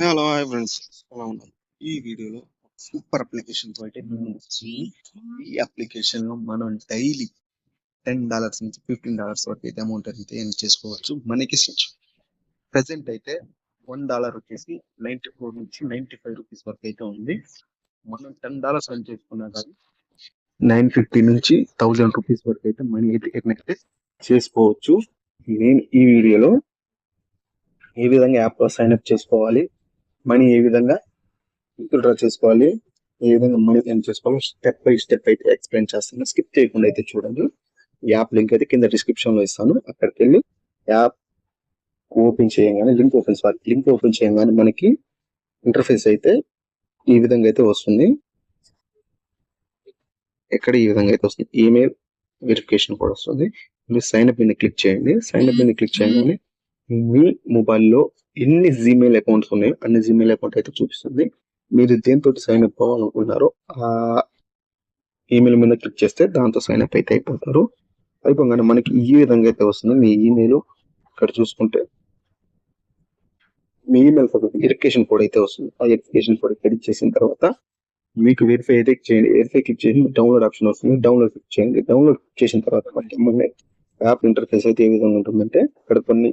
Hello hi friends, ఎలా ఉన్నారు? ఈ వీడియోలో సూపర్ అప్లికేషన్ తో అయితే మేము వచ్చి ఈ అప్లికేషన్ లో మనం డైలీ $10 నుంచి $15 వరకు అయితే అమౌంట్ అయితే ఎర్న్ చేసుకోవచ్చు. మనకి ప్రెసెంట్ అయితే $1 వచ్చేసి 94 నుంచి 95 రూపీస్ వరకు అయితే ఉంది. మనం $10 ఎర్న్ చేసుకున్నా కానీ 950 నుంచి 1000 రూపీస్ వరకు అయితే మనీ అయితే ఎర్న్ అయితే చేసుకోవచ్చు. నేను ఈ వీడియోలో ఏ విధంగా యాప్ లో సైన్ అప్ చేసుకోవాలి, మనీ ఏ విధంగా విత్డ్రా చేసుకోవాలి, ఏ విధంగా మనీ ఎర్న్ చేసుకోవాలి, స్టెప్ బై స్టెప్ అయితే ఎక్స్ప్లెయిన్ చేస్తాను. స్కిప్ చేయకుండా అయితే చూడండి. యాప్ లింక్ అయితే కింద డిస్క్రిప్షన్ లో ఇస్తాను. అక్కడికి వెళ్ళి యాప్ ఓపెన్ చేయగానే లింక్ ఓపెన్ చేయగానే మనకి ఇంటర్ఫేస్ అయితే ఈ విధంగా అయితే వస్తుంది. ఎక్కడ ఈ విధంగా అయితే వస్తుంది, ఈమెయిల్ వెరిఫికేషన్ కూడా వస్తుంది. మీరు సైన్ అప్ మీద క్లిక్ చేయండి. సైన్ అప్ మీద క్లిక్ చేయగానే మీ మొబైల్లో ఎన్ని జీమెయిల్ అకౌంట్స్ ఉన్నాయో అన్ని జీమెయిల్ అకౌంట్ అయితే చూపిస్తుంది. మీరు దేంతో సైన్ అప్ అవ్వాలనుకుంటున్నారో ఆ ఈమెయిల్ మీద క్లిక్ చేస్తే దాంతో సైన్ అప్ అయితే అయిపోగానే మనకి ఈ విధంగా అయితే వస్తుంది. మీ ఈమెయిల్ ఇక్కడ చూసుకుంటే మీ ఈమెయిల్ వెరిఫికేషన్ కోడ్ అయితే వస్తుంది. ఆ వెరిఫికేషన్ కోడ్ క్రెడిట్ చేసిన తర్వాత మీకు వెరిఫై అయితే చేయండి. వెరిఫై క్లిక్ చేసి డౌన్లోడ్ ఆప్షన్ వస్తుంది. డౌన్లోడ్ క్లిక్ చేయండి. డౌన్లోడ్ క్లిక్ చేసిన తర్వాత మనకి యాప్ ఇంటర్ఫేస్ అయితే ఏ విధంగా ఉంటుందంటే ఇక్కడ కొన్ని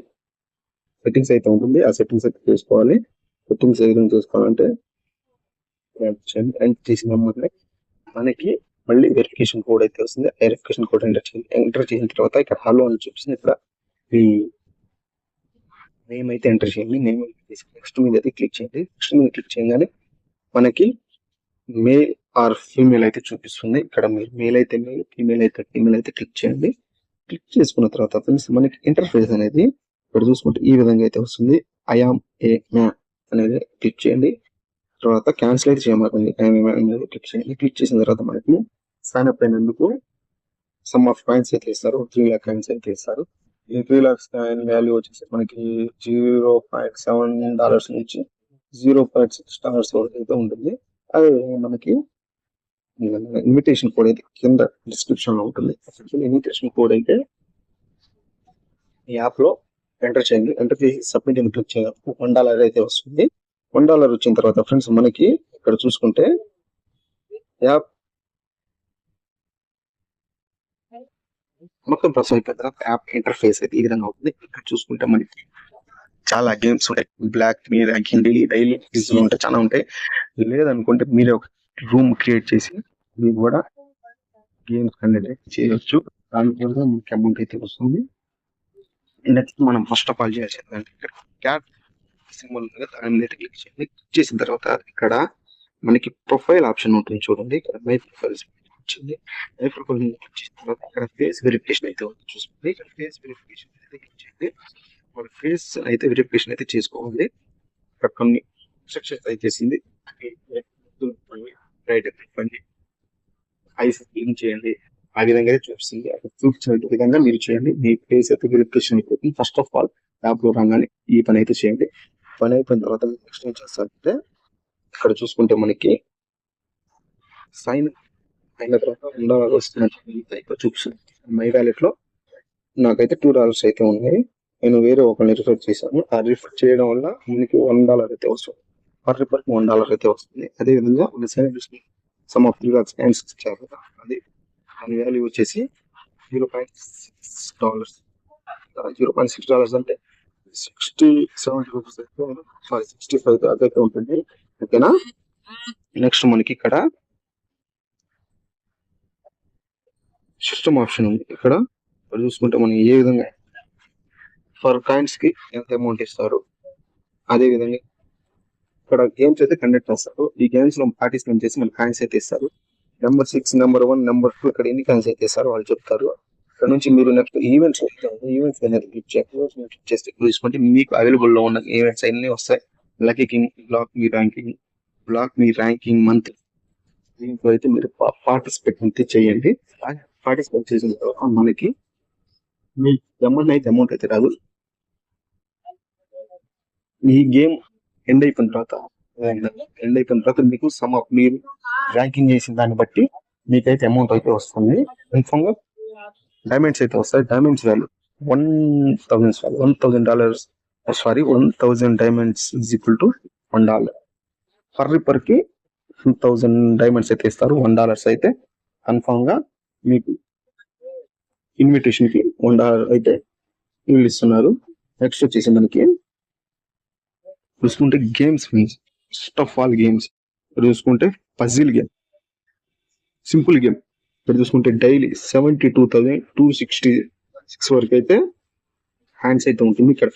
సెట్టింగ్స్ అయితే ఉంటుంది. ఆ సెట్టింగ్స్ అయితే చేసుకోవాలి. సెట్టింగ్స్ ఏ విధంగా చేసుకోవాలంటే ఎంటర్ చేసిన మనకి మళ్ళీ వెరిఫికేషన్ కోడ్ అయితే వస్తుంది. వెరిఫికేషన్ కోడ్ ఎంటర్ చేసిన తర్వాత ఇక్కడ హలో అని చూపిస్తుంది. ఇక్కడ మీ నేమ్ అయితే ఎంటర్ చేయండి. నేమ్ నెక్స్ట్ మీద అయితే క్లిక్ చేయండి. నెక్స్ట్ మీద క్లిక్ చేయగానే మనకి మేల్ ఆర్ ఫీమేల్ అయితే చూపిస్తుంది. ఇక్కడ మీరు మేల్ అయితే మేల్, ఫీమేల్ అయితే ఫీమేల్ అయితే క్లిక్ చేయండి. క్లిక్ చేసుకున్న తర్వాత ఫ్రెండ్స్ మనకి ఇంటర్ఫేస్ అనేది ఇక్కడ చూసుకుంటే ఈ విధంగా అయితే వస్తుంది. ఐఆమ్ ఏ మ్యాన్ అనేది క్లిక్ చేయండి. తర్వాత క్యాన్సిల్ అయితే చేయమంటుంది. క్లిక్ చేయండి. క్లిక్ చేసిన తర్వాత మనకి సైన్ అప్ అయినందుకు సమ్ ఆఫ్ కాయిన్స్ అయితే ఇస్తారు. 3 lakh కాయిన్స్ అయితే ఇస్తారు. ఈ 3 lakhs కాయిన్ వాల్యూ వచ్చేసి మనకి $0.7 నుంచి $0.6 వరకు అయితే ఉంటుంది. అది మనకి ఇన్విటేషన్ కోడ్ అయితే కింద డిస్క్రిప్షన్ లో ఉంటుంది. ఇన్విటేషన్ కోడ్ అయితే ఈ యాప్ లో ఎంటర్ చేయండి. ఎంటర్ చేసి సబ్మిట్ అని క్లిక్ చేయాలి. $1 అయితే వస్తుంది. $1 వచ్చిన తర్వాత ఫ్రెండ్స్ మనకి ఇక్కడ చూసుకుంటే యాప్ మొత్తం ప్రాసెస్ అయిపోయిన తర్వాత యాప్ ఇంటర్ఫేస్ అయితే ఈ విధంగా ఉంటుంది. ఇక్కడ చూసుకుంటే మనకి చాలా గేమ్స్ ఉంటాయి. బ్లాక్ మీ ర్యాంకింగ్ డైలీ ఉంటాయి, చాలా ఉంటాయి. లేదనుకుంటే మీరే ఒక రూమ్ క్రియేట్ చేసి మీరు కూడా గేమ్స్ కండక్ట్ చేయవచ్చు. దానివల్ల మనకి అమౌంట్ అయితే వస్తుంది. నెక్స్ట్ మనం ఫస్ట్ ఆఫ్ ఆల్ చేయాల్సింది అంటే క్యాట్ సింబల్ ఉంది కదా, దాని మీద క్లిక్ చేయండి. క్లిక్ చేసిన తర్వాత ఇక్కడ మనకి ప్రొఫైల్ ఆప్షన్ ఉంటుంది చూడండి. ఇక్కడ మై ప్రొఫైల్స్ వచ్చింది. మై ప్రొఫైల్ క్లిక్ చేసిన తర్వాత ఇక్కడ ఫేస్ వెరిఫికేషన్ అయితే చూసుకోండి. ఇక్కడ ఫేస్ వెరిఫికేషన్ అయితే క్లిక్ చేయండి. మన ఫేస్ అయితే వెరిఫికేషన్ అయితే చేసుకోవాలి. ఇక్కడ కొన్ని ఇన్స్ట్రక్షన్స్ అయితే చేసింది. రైట్ చెప్పండి, ఐస్ క్లీన్ చేయండి, ఆ విధంగా అయితే చూపిస్తుంది. అక్కడ చూపించిన విధంగా మీరు చేయండి. మీ ఫేస్ అయితే వెరిఫికేషన్ అయిపోతుంది. ఫస్ట్ ఆఫ్ ఆల్ యాప్ లో రాగానే ఈ పని అయితే చేయండి. పని అయిపోయిన తర్వాత నెక్స్ట్ ఏం చేస్తారంటే ఇక్కడ చూసుకుంటే మనకి సైన్ అయిన తర్వాత $1 వస్తున్నట్టు చూపిస్తుంది. మై వ్యాలెట్ లో నాకైతే $2 అయితే ఉన్నాయి. నేను వేరే ఒకరిని రిఫర్ చేశాను. ఆ రిఫర్ చేయడం వల్ల మనకి $1 అయితే వస్తుంది. పర్ రిఫర్ $1 అయితే వస్తుంది. అదే విధంగా సమ్ ఆఫ్ 3 lakhs కాయిన్స్ ఇచ్చారు. అది దాని వాల్యూ వచ్చేసి $0.6. $0.6 అంటే 70 రూపీస్ అయితే, సారీ 65 దాకా అయితే ఉంటుంది. ఓకేనా. నెక్స్ట్ మనకి ఇక్కడ సిస్టమ్ ఆప్షన్ ఉంది. ఇక్కడ చూసుకుంటే మనం ఏ విధంగా ఫర్ కాయిన్స్ కి ఎంత అమౌంట్ ఇస్తారు, అదే విధంగా ఇక్కడ గేమ్స్ అయితే కండక్ట్ చేస్తారు. ఈ గేమ్స్ లో పార్టిసిపేట్ చేసి మన కాయిన్స్ అయితే ఇస్తారు. నెంబర్ 6, నెంబర్ 1, నెంబర్ 2 ఇక్కడ ఎన్ని కాయిన్స్ అయితే ఇస్తారు వాళ్ళు చెప్తారు. ఇక్కడ నుంచి మీరు నెక్స్ట్ ఈవెంట్స్ అనేది క్లిక్ చేస్తే చూసుకుంటే మీకు అవైలబుల్ లో ఉన్న ఈవెంట్స్ అన్ని వస్తాయి. లక్కీ కింగ్, బ్లాక్ మీ ర్యాంకింగ్ మంత్, దీంట్లో అయితే మీరు పార్టిసిపేట్ అయితే చేయండి. పార్టిసిపేట్ చేసిన తర్వాత మనకి మీ అమౌంట్ అయితే రాదు. ఈ గేమ్ ఎండ్ అయిపోయిన తర్వాత మీకు సమ్ ఆఫ్ మీరు ర్యాంకింగ్ చేసిన దాన్ని బట్టి మీకైతే అమౌంట్ అయితే వస్తుంది. కన్ఫర్మ్ గా డైమండ్స్ అయితే వస్తాయి. Diamonds value $1,000 sorry 1000 diamonds is equal to $1 per కి 1000 డైమండ్స్ అయితే ఇస్తారు. $1 అయితే కన్ఫామ్ గా మీకు ఇన్విటేషన్ కి $1 అయితే వీళ్ళు ఇస్తున్నారు. నెక్స్ట్ వచ్చేసి మనకి చూసుకుంటే games, first of all games చూసుకుంటే పజిల్ గేమ్, సింపుల్ గేమ్. ఇక్కడ చూసుకుంటే డైలీ 72,266 వరకు అయితే హ్యాండ్స్ అయితే ఉంటుంది. ఇక్కడ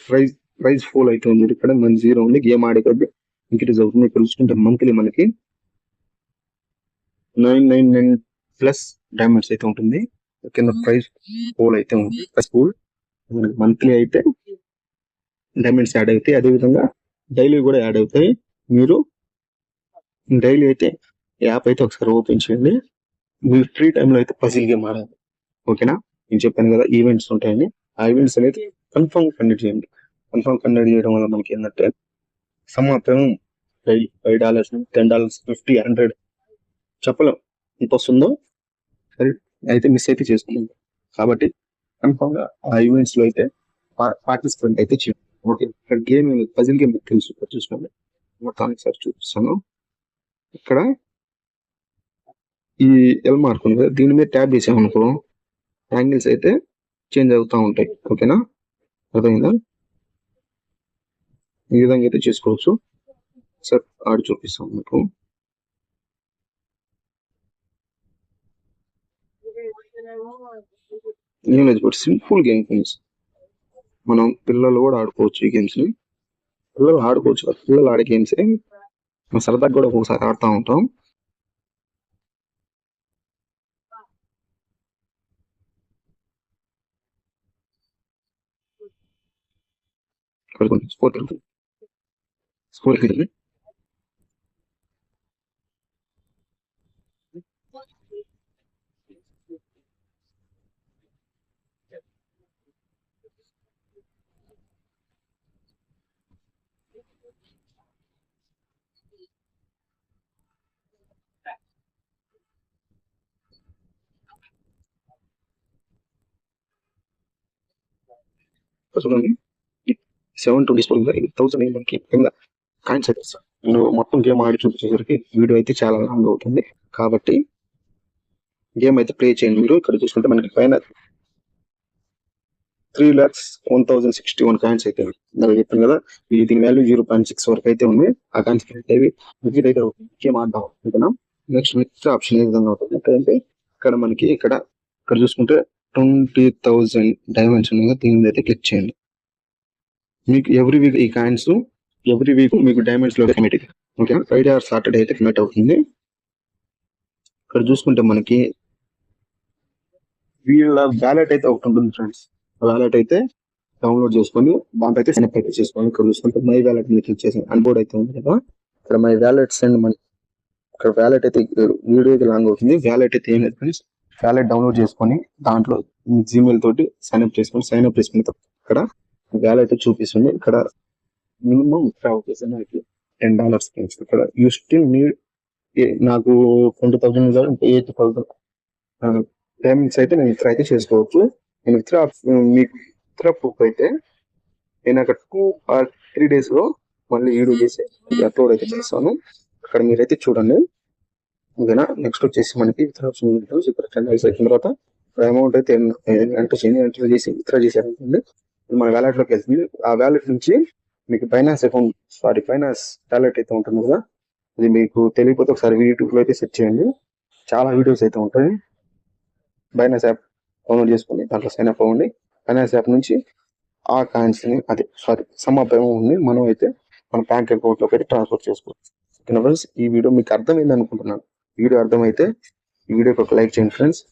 ప్రైజ్ ఫోల్ అయితే ఉంది. ఇక్కడ మన 0 ఉంది. గేమ్ ఆడే కొద్ది ఇంక్రీజ్ అవుతుంది. ఇక్కడ చూసుకుంటే మంత్లీ మనకి 999 ప్లస్ డైమండ్స్ అయితే ఉంటుంది. కింద ప్రైజ్ ఫోల్ అయితే ఉంది. ప్రైజ్ ఫోల్ మనకి మంత్లీ అయితే డైమండ్స్ యాడ్ అవుతాయి. అదేవిధంగా డైలీ కూడా యాడ్ అవుతాయి. మీరు డైలీ అయితే యాప్ అయితే ఒకసారి ఓపెన్ చేయండి. మీరు ఫ్రీ టైంలో అయితే పజిల్ గేమ్ ఆడాలి. ఓకేనా? నేను చెప్పాను కదా ఈవెంట్స్ ఉంటాయని. ఆ ఈవెంట్స్ అనేది కన్ఫర్మ్ కండక్ట్ చేయండి. కన్ఫర్మ్ కండక్ట్ చేయడం వల్ల మనకి ఏంటంటే సమాప్తం డైలీ $5, $10, $50, $100 చెప్పలేం ఎంత వస్తుందో. అయితే మిస్ అయితే చేసుకున్నాం. కాబట్టి కన్ఫర్మ్ గా ఆ ఈవెంట్స్ లో అయితే పార్టిసిపేట్ అయితే చేయండి. ఓకే, ఇక్కడ గేమ్ పజిల్ గేమ్ తెలుసు. చూసుకోండి, మొత్తానికి సార్ చూపిస్తాను. ఇక్కడ ఈ ఎల్ మార్క్ ఉంది కదా, దీని మీద ట్యాప్ చేసామనుకో యాంగిల్స్ అయితే చేంజ్ అవుతూ ఉంటాయి. ఓకేనా? అర్థమైందా? ఈ విధంగా అయితే చేసుకోవచ్చు. సార్ ఆడి చూపిస్తాం మీకు. ఏం లేదు, సింపుల్ గేమ్ ఫ్రెండ్స్. మనం పిల్లలు కూడా ఆడుకోవచ్చు ఈ గేమ్స్ ని. పిల్లలు ఆడుకోవచ్చు, పిల్లలు ఆడే గేమ్స్ సరదాగా కూడా ఒక్కొక్కసారి ఆడుతూ ఉంటాం. స్పోర్ట్ చూడండి, 720 1000 మనకి కింద కాయిన్స్ అయితే మొత్తం గేమ్ ఆడి చూపించేసరికి వీడియో అయితే చాలా లాంగ్ అవుతుంది. కాబట్టి గేమ్ అయితే ప్లే చేయండి. మీరు ఇక్కడ చూసుకుంటే మనకి పైన 3,01,061 కాయిన్స్ అయితే చెప్పాను కదా. దీని వాల్యూ 0.6 వరకు అయితే ఉంది. ఆ కాయిన్స్ అయితే గేమ్ ఆడదాం. ఓకేనా? నెక్స్ట్ ఆప్షన్ ఏ విధంగా ఉంటుంది అంటే ఇక్కడ మనకి ఇక్కడ చూసుకుంటే 20,000 డైమండ్స్ ఉన్నాయి. దీని మీద అయితే క్లిక్ చేయండి. మీకు ఎవ్రీ వీక్ ఈ కాయిన్స్ ఎవ్రీ వీక్ మీకు డైమండ్స్ లో committee. Okay, Friday or Saturday అయితే కమిట్ అవుతుంది. ఇక్కడ చూసుకుంటే మనకి వీళ్ళ వ్యాలెట్ అయితే ఒకటి ఉంటుంది ఫ్రెండ్స్. వ్యాలెట్ అయితే డౌన్లోడ్ చేసుకొని దాంట్లో అయితే సైన్ అప్ అయితే చేసుకోండి. ఇక్కడ చూసుకుంటే మై వ్యాలెట్ మీద క్లిక్ చేసి అన్బోర్డ్ అయితే ఉంది కదా, ఇక్కడ మై వ్యాలెట్ సెండ్ మనీ. ఇక్కడ వ్యాలెట్ అయితే వీడియో అయితే లాంగ్ అవుతుంది. వ్యాలెట్ అయితే ఏం లేదు ఫ్రెండ్స్, వ్యాలెట్ డౌన్లోడ్ చేసుకొని దాంట్లో జీమెయిల్ తోటి సైన్ అప్ చేసుకుని ఇక్కడ వ్యాలెట్ చూపిస్తుంది. ఇక్కడ మినిమం $10. ఇక్కడ యూ స్టిల్ నీడ్, నాకు 20,000 8,000 పేమెంట్స్ అయితే నేను విత్డ్రా అయితే చేసుకోవచ్చు. నేను మీకు విత్డ్రా ప్రూఫ్ అయితే నేను అక్కడ 2 or 3 days లో మళ్ళీ వీడియో చేసి అప్లోడ్ అయితే చేస్తాను. అక్కడ మీరైతే చూడండి. ఓకేనా? నెక్స్ట్ వచ్చేసి మనకి విత్డ్రా ఇక్కడ 10 days అయిన తర్వాత అమౌంట్ అయితే ఎంటర్ చేసి విత్డ్రా చేసేయాలనుకోండి. మన వ్యాలెట్ లోకి వెళ్తుంది. ఆ వ్యాలెట్ నుంచి మీకు ఫైనాన్స్ వ్యాలెట్ అయితే ఉంటుంది కదా, అది మీకు తెలియకపోతే ఒకసారి యూట్యూబ్ లో అయితే సెర్చ్ చేయండి. చాలా వీడియోస్ అయితే ఉంటాయి. బైనాన్స్ యాప్ డౌన్లోడ్ చేసుకుని దాంట్లో సైన్ అప్ అవ్వండి. బైనాన్స్ యాప్ నుంచి ఆ కాయిన్స్ ని సమ్ ఆఫ్ అమౌంట్ ని మనం అయితే మన బ్యాంక్ అకౌంట్ లోకి అయితే ట్రాన్స్ఫర్ చేసుకోవచ్చు. ఈ వీడియో మీకు అర్థమైంది అనుకుంటున్నాను. వీడియో అర్థమైతే ఈ వీడియోకి ఒక లైక్ చేయండి ఫ్రెండ్స్.